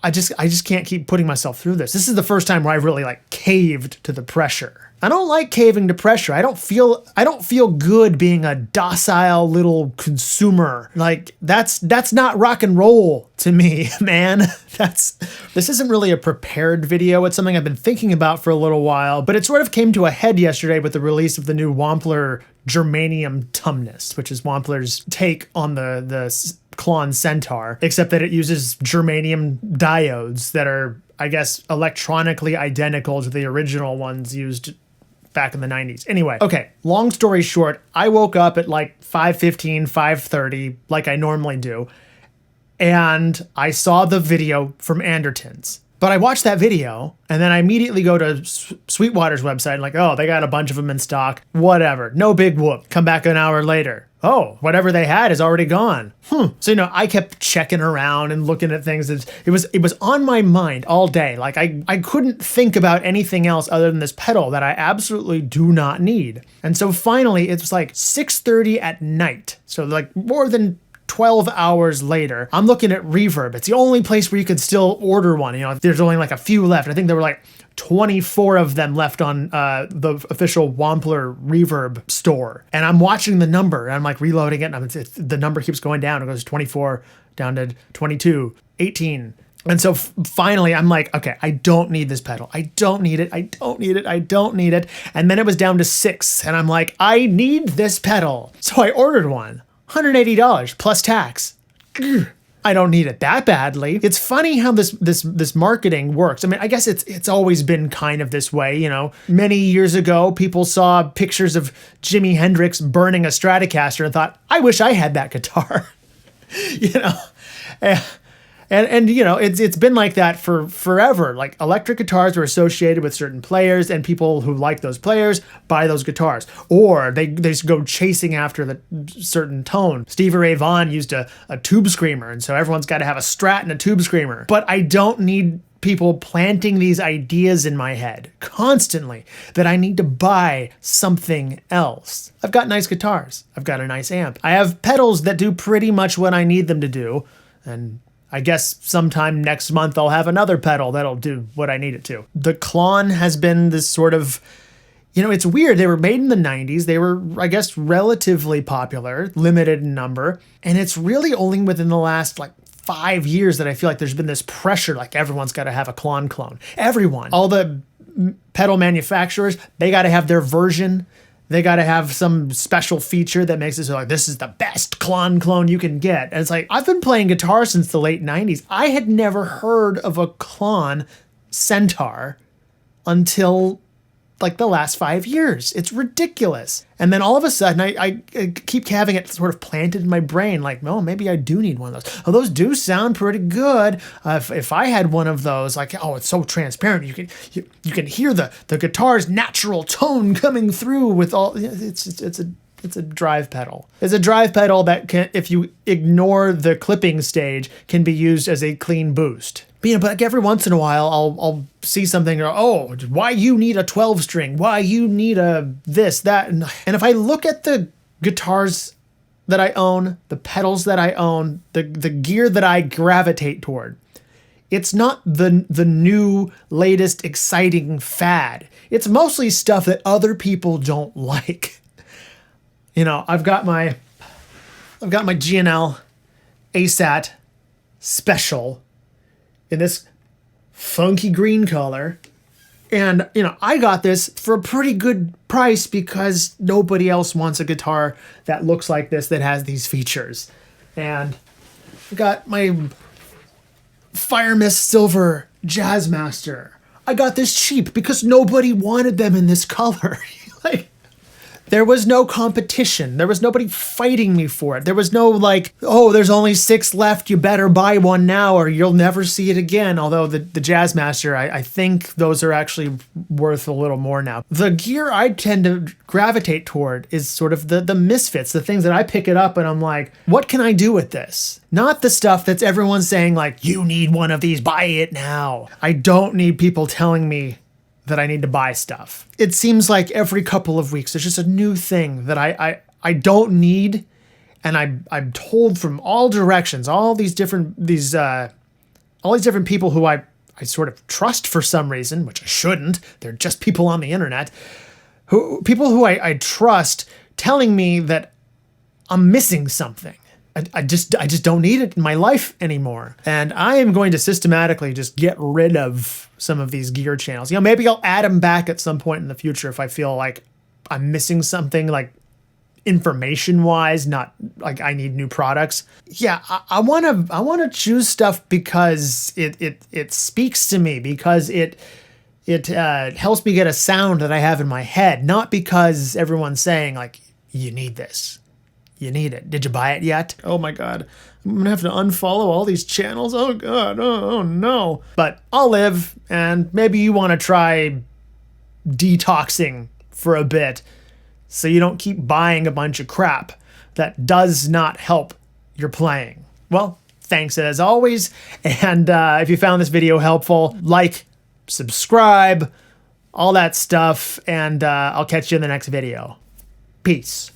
I just can't keep putting myself through this. This is the first time where I really like caved to the pressure. I don't like caving to pressure. I don't feel good being a docile little consumer. Like that's not rock and roll to me, man. This isn't really a prepared video. It's something I've been thinking about for a little while, but it sort of came to a head yesterday with the release of the new Wampler Germanium Tumnus, which is Wampler's take on the Klon Centaur, except that it uses germanium diodes that are, I guess, electronically identical to the original ones used back in the 90s. Anyway, okay, long story short, I woke up at like 5:15, 5:30, like I normally do, and I saw the video from Anderton's. But I watched that video, and then I immediately go to Sweetwater's website and like, oh, they got a bunch of them in stock. Whatever, no big whoop. Come back an hour later. Oh, whatever they had is already gone. So, I kept checking around and looking at things. It was on my mind all day. Like I couldn't think about anything else other than this pedal that I absolutely do not need. And so finally, it was like 6:30 at night. So like more than 12 hours later, I'm looking at Reverb. It's the only place where you can still order one. There's only like a few left. I think there were like 24 of them left on the official Wampler Reverb store. And I'm watching the number, and I'm like reloading it, and the number keeps going down. It goes 24 down to 22, 18. And so finally, I'm like, okay, I don't need this pedal. I don't need it. I don't need it. I don't need it. And then it was down to 6, and I'm like, I need this pedal. So I ordered one. $180 plus tax. I don't need it that badly. It's funny how this marketing works. I mean, I guess it's always been kind of this way, Many years ago, people saw pictures of Jimi Hendrix burning a Stratocaster and thought, I wish I had that guitar. And it's been like that for forever. Like electric guitars were associated with certain players, and people who like those players buy those guitars, or they go chasing after the certain tone. Stevie Ray Vaughan used a tube screamer, and so everyone's got to have a Strat and a tube screamer. But I don't need people planting these ideas in my head constantly that I need to buy something else. I've got nice guitars. I've got a nice amp. I have pedals that do pretty much what I need them to do, and I guess sometime next month I'll have another pedal that'll do what I need it to. The Klon has been this sort of, it's weird. They were made in the 90s. They were, I guess, relatively popular, limited in number. And it's really only within the last 5 years that I feel like there's been this pressure, like everyone's got to have a Klon clone. Everyone. All the pedal manufacturers, they got to have their version. They got to have some special feature that makes it so like, this is the best Klon clone you can get. And it's like, I've been playing guitar since the late 90s. I had never heard of a Klon Centaur until like the last 5 years. It's ridiculous. And then all of a sudden, I keep having it sort of planted in my brain, like, oh, maybe I do need one of those. Oh, those do sound pretty good. If I had one of those, like, oh, it's so transparent. You can hear the guitar's natural tone coming through with all. It's a drive pedal. It's a drive pedal that can, if you ignore the clipping stage, can be used as a clean boost. But like every once in a while, I'll see something, or, oh, why you need a 12 string? Why you need a this, that? And if I look at the guitars that I own, the pedals that I own, the gear that I gravitate toward, it's not the new, latest, exciting fad. It's mostly stuff that other people don't like. I've got my G&L ASAT Special in this funky green color. And, I got this for a pretty good price because nobody else wants a guitar that looks like this, that has these features. And I got my Fire Mist Silver Jazzmaster. I got this cheap because nobody wanted them in this color. There was no competition. There was nobody fighting me for it. There was no oh, there's only 6 left. You better buy one now or you'll never see it again. Although the Jazzmaster, I think those are actually worth a little more now. The gear I tend to gravitate toward is sort of the misfits, the things that I pick it up and I'm like, what can I do with this? Not the stuff that's everyone saying like, you need one of these, buy it now. I don't need people telling me that I need to buy stuff. It seems like every couple of weeks there's just a new thing that I don't need, and I'm told from all directions, all these different all these different people who I sort of trust for some reason, which I shouldn't. They're just people on the internet. People who I trust telling me that I'm missing something. I just don't need it in my life anymore. And I am going to systematically just get rid of some of these gear channels. You know, maybe I'll add them back at some point in the future if I feel like I'm missing something, like information-wise, not like I need new products. Yeah, I wanna choose stuff because it speaks to me, because it helps me get a sound that I have in my head, not because everyone's saying like, you need this. You need it. Did you buy it yet? Oh my God. I'm gonna have to unfollow all these channels. Oh God. Oh no. But I'll live, and maybe you want to try detoxing for a bit so you don't keep buying a bunch of crap that does not help your playing. Well, thanks as always. And if you found this video helpful, like, subscribe, all that stuff, and I'll catch you in the next video. Peace.